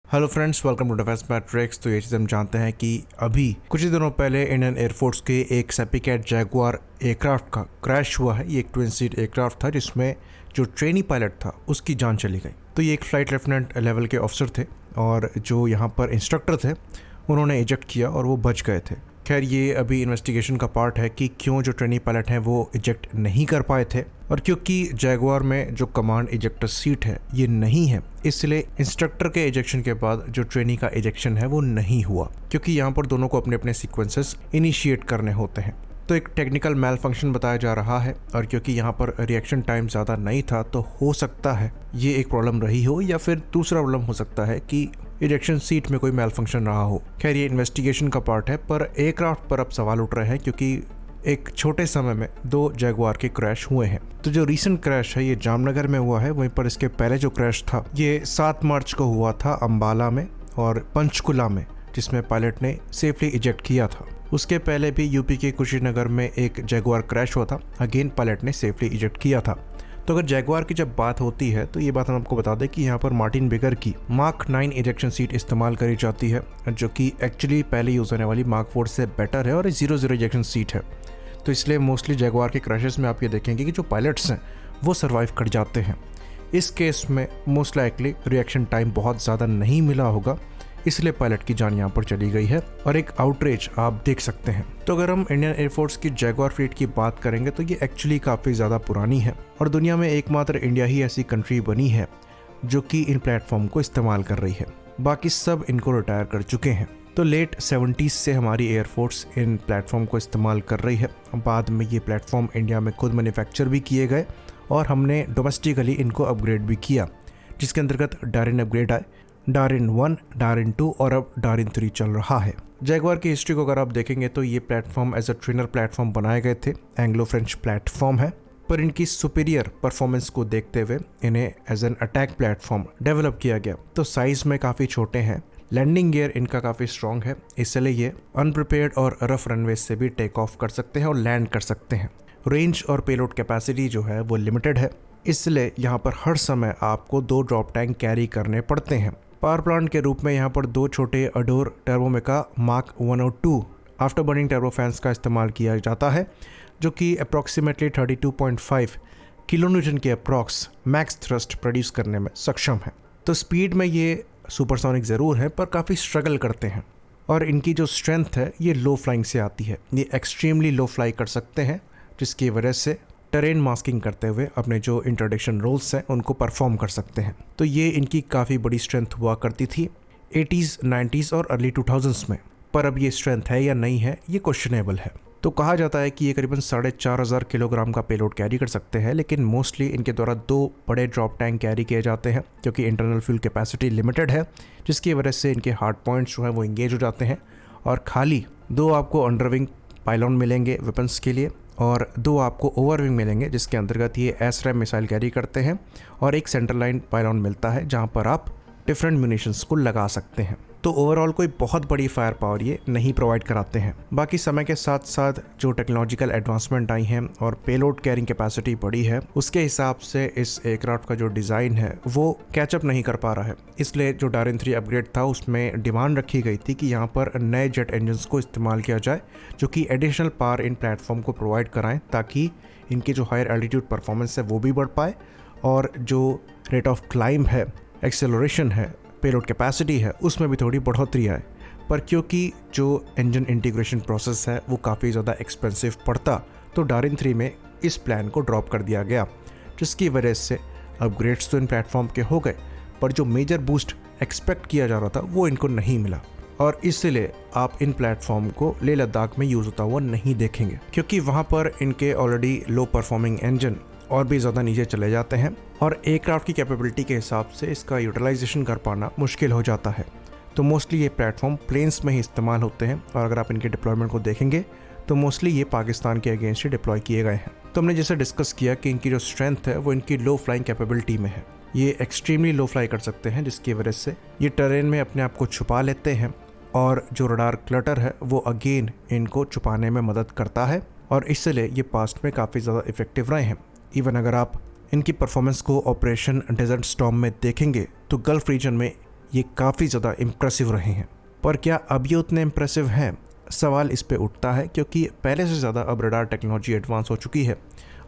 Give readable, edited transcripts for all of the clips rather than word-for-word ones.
Hello friends, welcome to defence matrix. तो ये चीज़ हम जानते हैं कि अभी कुछ ही दिनों पहले इंडियन एयरफोर्स के एक सेपिकैट जैगुआर एयरक्राफ्ट का क्रैश हुआ है। ये एक ट्विन सीट एयरक्राफ्ट था जिसमें जो ट्रेनी पायलट था उसकी जान चली गई। तो ये एक फ्लाइट लेफ्टिनेंट लेवल के ऑफिसर थे और जो यहाँ पर इंस्ट्रक्टर थे उन्होंने इजेक्ट किया और वो बच गए थे। खैर, ये अभी इन्वेस्टिगेशन का पार्ट है कि क्यों जो ट्रेनी पायलट हैं वो इजेक्ट नहीं कर पाए थे, और क्योंकि जैगुआर में जो कमांड इजेक्टर सीट है ये नहीं है, इसलिए इंस्ट्रक्टर के इजेक्शन के बाद जो ट्रेनी का इजेक्शन है वो नहीं हुआ, क्योंकि यहाँ पर दोनों को अपने अपने सीक्वेंसेस इनिशिएट करने होते हैं। तो एक टेक्निकल मैल फंक्शन बताया जा रहा है, और क्योंकि यहाँ पर रिएक्शन टाइम ज़्यादा नहीं था तो हो सकता है ये एक प्रॉब्लम रही हो, या फिर दूसरा प्रॉब्लम हो सकता है कि इजेक्शन सीट में कोई मैल फंक्शन रहा हो। खैर, ये इन्वेस्टिगेशन का पार्ट है, पर एयरक्राफ्ट पर अब सवाल उठ रहे हैं क्योंकि एक छोटे समय में 2 जैगुआर के क्रैश हुए हैं। तो जो रीसेंट क्रैश है ये जामनगर में हुआ है, वहीं पर इसके पहले जो क्रैश था ये 7 मार्च को हुआ था अंबाला में और पंचकुला में, जिसमें पायलट ने सेफली इजेक्ट किया था। उसके पहले भी यूपी के कुशीनगर में एक जैगुआर क्रैश हुआ था, अगेन पायलट ने सेफली इजेक्ट किया था। तो अगर जैगुआर की जब बात होती है तो ये बात हम आपको बता दें कि यहाँ पर मार्टिन बिगर की मार्क 9 इजेक्शन सीट इस्तेमाल करी जाती है, जो कि एक्चुअली पहले यूज़ होने वाली मार्क 4 से बेटर है और 00 इजेक्शन सीट है। तो इसलिए मोस्टली जैगुआर के क्रैशेस में आप ये देखेंगे कि जो पायलट्स हैं वो सर्वाइव कर जाते हैं। इस केस में मोस्ट लाइकली रिएक्शन टाइम बहुत ज़्यादा नहीं मिला होगा, इसलिए पायलट की जान यहाँ पर चली गई है और एक आउटरेज आप देख सकते हैं। तो अगर हम इंडियन एयरफोर्स की जैगुआर फ्लीट की बात करेंगे तो ये एक्चुअली काफ़ी ज़्यादा पुरानी है, और दुनिया में एकमात्र इंडिया ही ऐसी कंट्री बनी है जो कि इन प्लेटफॉर्म को इस्तेमाल कर रही है। बाकी सब इनको रिटायर कर चुके हैं। तो लेट 70s से हमारी एयरफोर्स इन प्लेटफॉर्म को इस्तेमाल कर रही है। बाद में ये प्लेटफॉर्म इंडिया में खुद मैन्युफैक्चर भी किए गए और हमने डोमेस्टिकली इनको अपग्रेड भी किया, जिसके अंतर्गत डारिन अपग्रेड आए, डारिन 1, डारिन 2 और अब डारिन 3 चल रहा है। जैगुआर की हिस्ट्री को अगर आप देखेंगे तो ये platform as a trainer platform बनाए गए थे, एंग्लो फ्रेंच प्लेटफॉर्म है, पर इनकी सुपीरियर परफॉर्मेंस को देखते हुए इन्हें as an attack platform develop किया गया। तो साइज में काफ़ी छोटे हैं, लैंडिंग गियर इनका काफ़ी स्ट्रॉन्ग है, इसलिए ये अनप्रिपेयर्ड और रफ रनवे से भी टेक ऑफ कर सकते हैं और लैंड कर सकते हैं। रेंज और पेलोड कैपेसिटी जो है वो लिमिटेड है, इसलिए यहाँ पर हर समय आपको 2 ड्रॉप टैंक कैरी करने पड़ते हैं। पावर प्लांट के रूप में यहाँ पर 2 छोटे अडोर टर्बोमेका मार्क 1 और 2 आफ्टर बर्निंग टर्बोफैंस का इस्तेमाल किया जाता है, जो कि अप्रॉक्सीमेटली 32.5 किलोन्यूटन के अप्रॉक्स मैक्स थ्रस्ट प्रोड्यूस करने में सक्षम है। तो स्पीड में ये सुपरसोनिक ज़रूर है, पर काफ़ी स्ट्रगल करते हैं, और इनकी जो स्ट्रेंथ है ये लो फ्लाइंग से आती है। ये एक्सट्रीमली लो फ्लाई कर सकते हैं, जिसकी वजह से टेरेन मास्किंग करते हुए अपने जो इंटरडिक्शन रोल्स हैं उनको परफॉर्म कर सकते हैं। तो ये इनकी काफ़ी बड़ी स्ट्रेंथ हुआ करती थी 80s, 90s और अर्ली 2000s में, पर अब ये स्ट्रेंथ है या नहीं है ये क्वेश्चनेबल है। तो कहा जाता है कि ये करीबन 4500 किलोग्राम का पेलोड कैरी कर सकते हैं, लेकिन मोस्टली इनके द्वारा 2 बड़े ड्रॉप टैंक कैरी किए जाते हैं, क्योंकि इंटरनल फ्यूल कैपेसिटी लिमिटेड है, जिसकी वजह से इनके हार्ड पॉइंट्स जो है वो इंगेज हो जाते हैं, और खाली 2 आपको अंडरविंग पाइलॉन मिलेंगे वेपन्स के लिए, और 2 आपको ओवरविंग मिलेंगे जिसके अंतर्गत ये एसरैम मिसाइल कैरी करते हैं, और एक सेंटर लाइन पाइलॉन मिलता है जहां पर आप डिफरेंट म्यूनिशंस को लगा सकते हैं। तो ओवरऑल कोई बहुत बड़ी फायर पावर ये नहीं प्रोवाइड कराते हैं। बाकी समय के साथ साथ जो टेक्नोलॉजिकल एडवांसमेंट आई हैं और पेलोड कैरिंग कैपेसिटी बढ़ी है, उसके हिसाब से इस एयरक्राफ्ट का जो डिज़ाइन है वो कैचअप नहीं कर पा रहा है। इसलिए जो डारिन 3 अपग्रेड था उसमें डिमांड रखी गई थी कि यहाँ पर नए जेट इंजन्स को इस्तेमाल किया जाए, जो कि एडिशनल पावर इन प्लेटफॉर्म को प्रोवाइड कराएं, ताकि इनकी जो हायर एल्टीट्यूड परफॉर्मेंस है वो भी बढ़ पाए, और जो रेट ऑफ क्लाइंब है, एक्सेलरेशन है, पेलोड कैपेसिटी है, उसमें भी थोड़ी बढ़ोतरी आए। पर क्योंकि जो इंजन इंटीग्रेशन प्रोसेस है वो काफ़ी ज़्यादा एक्सपेंसिव पड़ता, तो डारिन 3 में इस प्लान को ड्रॉप कर दिया गया, जिसकी वजह से अपग्रेड्स तो इन प्लेटफॉर्म के हो गए, पर जो मेजर बूस्ट एक्सपेक्ट किया जा रहा था वो इनको नहीं मिला, और इसलिए आप इन प्लेटफॉर्म को लेह लद्दाख में यूज़ होता हुआ नहीं देखेंगे, क्योंकि वहाँ पर इनके ऑलरेडी लो परफॉर्मिंग इंजन और भी ज़्यादा नीचे चले जाते हैं, और एयरक्राफ्ट की कैपेबिलिटी के हिसाब से इसका यूटिलाइजेशन कर पाना मुश्किल हो जाता है। तो मोस्टली ये प्लेटफॉर्म प्लेन्स में ही इस्तेमाल होते हैं, और अगर आप इनके डिप्लॉयमेंट को देखेंगे तो मोस्टली ये पाकिस्तान के अगेंस्ट ही डिप्लॉय किए गए हैं। तो हमने जैसे डिस्कस किया कि इनकी जो स्ट्रेंथ है वो इनकी लो फ्लाइंग कैपेबिलिटी में है। ये एक्सट्रीमली लो फ्लाई कर सकते हैं, जिसकी वजह से ये टेरेन में अपने आप को छुपा लेते हैं, और जो रडार क्लटर है वो अगेन इनको छुपाने में मदद करता है, और इसलिए ये पास्ट में काफ़ी ज़्यादा इफेक्टिव रहे हैं। इवन अगर आप इनकी परफॉर्मेंस को ऑपरेशन डेजर्ट स्टॉर्म में देखेंगे तो गल्फ रीजन में ये काफ़ी ज़्यादा इम्प्रेसिव रहे हैं। पर क्या अब ये उतने इम्प्रेसिव हैं? सवाल इस पे उठता है क्योंकि पहले से ज़्यादा अब रडार टेक्नोलॉजी एडवांस हो चुकी है।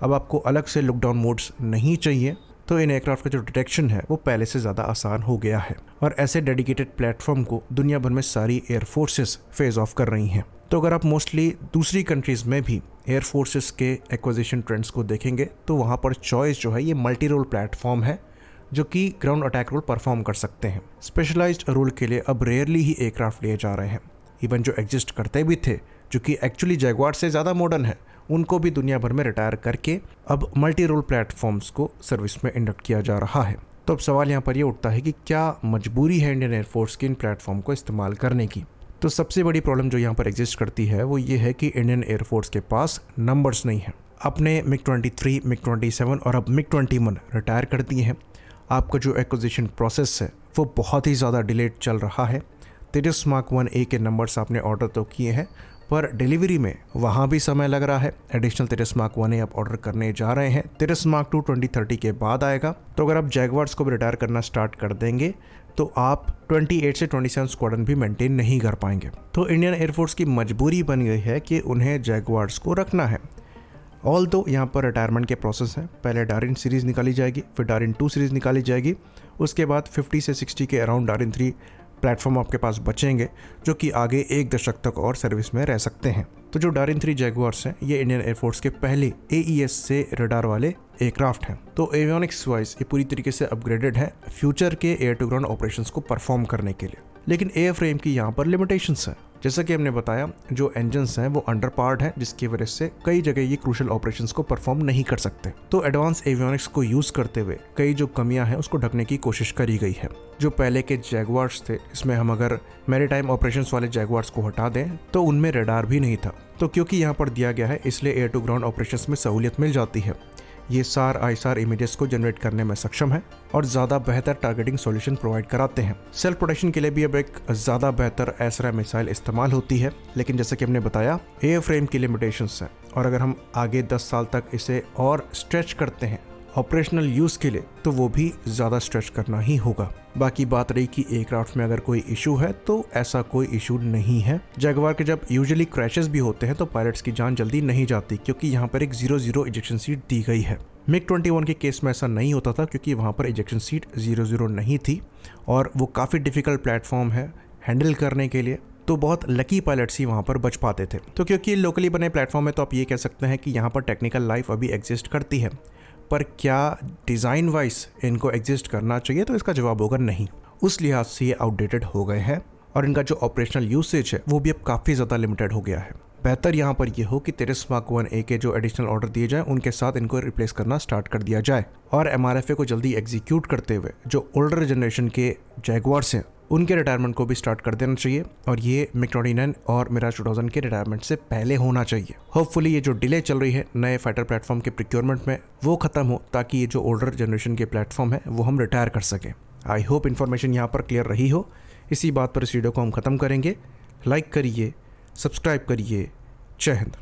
अब आपको अलग से लुक डाउन मोड्स नहीं चाहिए, तो इन एयरक्राफ्ट का जो डिटेक्शन है वो पहले से ज़्यादा आसान हो गया है और ऐसे डेडिकेटेड प्लेटफॉर्म को दुनिया भर में सारी एयर फोर्सेस फेज ऑफ कर रही हैं। तो अगर आप मोस्टली दूसरी कंट्रीज़ में भी एयर फोर्सेस के एक्विजिशन ट्रेंड्स को देखेंगे तो वहाँ पर चॉइस जो है ये मल्टी रोल प्लेटफॉर्म है जो कि ग्राउंड अटैक रोल परफॉर्म कर सकते हैं। स्पेशलाइज्ड रोल के लिए अब रेयरली ही एयरक्राफ्ट लिए जा रहे हैं। इवन जो एग्जिस्ट करते भी थे, जो कि एक्चुअली जैगुआर से ज़्यादा मॉडर्न है, उनको भी दुनिया भर में रिटायर करके अब मल्टी रोल प्लेटफॉर्म्स को सर्विस में इंडक्ट किया जा रहा है। तो अब सवाल यहाँ पर ये उठता है कि क्या मजबूरी है इंडियन एयरफोर्स की इन प्लेटफॉर्म को इस्तेमाल करने की? तो सबसे बड़ी प्रॉब्लम जो यहाँ पर एग्जिस्ट करती है वो ये है कि इंडियन एयरफोर्स के पास नंबर्स नहीं है। अपने MiG-23, MiG-27 और अब MiG-21 रिटायर कर दिए हैं। आपका जो एक्विजिशन प्रोसेस है वो बहुत ही ज़्यादा डिलेड चल रहा है। तेजस मार्क 1A के नंबर्स आपने ऑर्डर तो किए हैं, पर डिलीवरी में वहाँ भी समय लग रहा है। एडिशनल तेजस मार्क 1A आप ऑर्डर करने जा रहे हैं। तेजस मार्क 2 2030 के बाद आएगा। तो अगर आप जैगुआर्स को भी रिटायर करना स्टार्ट कर देंगे तो आप 28 से 27 स्क्वाड्रन भी मेंटेन नहीं कर पाएंगे। तो इंडियन एयरफोर्स की मजबूरी बन गई है कि उन्हें जैगुआर्स को रखना है। ऑल दो यहाँ पर रिटायरमेंट के प्रोसेस हैं। पहले डारिन सीरीज़ निकाली जाएगी, फिर डारिन 2 सीरीज़ निकाली जाएगी, उसके बाद 50 से 60 के अराउंड डारिन 3 प्लेटफॉर्म आपके पास बचेंगे जो कि आगे 1 दशक तक और सर्विस में रह सकते हैं। तो जो डारिन 3 जैगुआर्स हैं ये इंडियन एयरफोर्स के पहले AES से रडार वाले एयरक्राफ्ट हैं। तो एवियोनिक्स वाइज ये पूरी तरीके से अपग्रेडेड है फ्यूचर के एयर टू ग्राउंड ऑपरेशंस को परफॉर्म करने के लिए। लेकिन एयर फ्रेम की यहाँ पर लिमिटेशंस हैं। जैसा कि हमने बताया, जो इंजन्स हैं वो अंडर पावर्ड हैं, जिसकी वजह से कई जगह ये क्रूशल ऑपरेशंस को परफॉर्म नहीं कर सकते। तो एडवांस एवियोनिक्स को यूज करते हुए कई जो कमियां हैं उसको ढकने की कोशिश करी गई है। जो पहले के जैगुआर्स थे, इसमें हम अगर मैरीटाइम ऑपरेशंस वाले जैगुआर्स को हटा दें तो उनमें रडार भी नहीं था। तो क्योंकि यहाँ पर दिया गया है इसलिए एयर टू ग्राउंड ऑपरेशंस में सहूलियत मिल जाती है। ये SAR ISAR इमेजेस को जनरेट करने में सक्षम है और ज़्यादा बेहतर टारगेटिंग सॉल्यूशन प्रोवाइड कराते हैं। सेल्फ प्रोटेक्शन के लिए भी अब एक ज़्यादा बेहतर एसरा मिसाइल इस्तेमाल होती है। लेकिन जैसे कि हमने बताया, एयर फ्रेम की लिमिटेशंस हैं और अगर हम आगे 10 साल तक इसे और स्ट्रेच करते हैं ऑपरेशनल यूज़ के लिए तो वो भी ज़्यादा स्ट्रेच करना ही होगा। बाकी बात रही कि एयरक्राफ्ट में अगर कोई इशू है तो ऐसा कोई इशू नहीं है। जैगुआर के जब यूजुअली क्रैशेस भी होते हैं तो पायलट्स की जान जल्दी नहीं जाती क्योंकि यहाँ पर एक 0-0 इजेक्शन सीट दी गई है। MiG-21 के केस में ऐसा नहीं होता था क्योंकि वहाँ पर इजेक्शन सीट 0-0 नहीं थी और वो काफ़ी डिफ़िकल्ट प्लेटफॉर्म है हैंडल करने के लिए। तो बहुत लकी पायलट्स ही वहाँ पर बच पाते थे। तो क्योंकि लोकली बने प्लेटफॉर्म है तो आप ये कह सकते हैं कि यहाँ पर टेक्निकल लाइफ अभी एग्जिस्ट करती है, पर क्या डिज़ाइन वाइज इनको एग्जिस्ट करना चाहिए? तो इसका जवाब होगा नहीं। उस लिहाज से ये आउटडेटेड हो गए हैं और इनका जो ऑपरेशनल यूसेज है वो भी अब काफ़ी ज़्यादा लिमिटेड हो गया है। बेहतर यहाँ पर यह हो कि तेजस मार्क 1A के जो एडिशनल ऑर्डर दिए जाएं उनके साथ इनको रिप्लेस करना स्टार्ट कर दिया जाए और MRFA को जल्दी एग्जीक्यूट करते हुए जो ओल्डर जनरेशन के जैगुआर्स हैं उनके रिटायरमेंट को भी स्टार्ट कर देना चाहिए और ये MiG-29 और मिराज 2000 के रिटायरमेंट से पहले होना चाहिए। होपफुली ये जो डिले चल रही है नए फाइटर प्लेटफॉर्म के प्रिक्योरमेंट में वो खत्म हो ताकि ये जो ओल्डर जनरेशन के प्लेटफॉर्म है वो हम रिटायर कर सकें। आई होप इन्फॉर्मेशन यहाँ पर क्लियर रही हो। इसी बात पर इस वीडियो को हम ख़त्म करेंगे। लाइक करिए, सब्सक्राइब करिए। जय हिंद।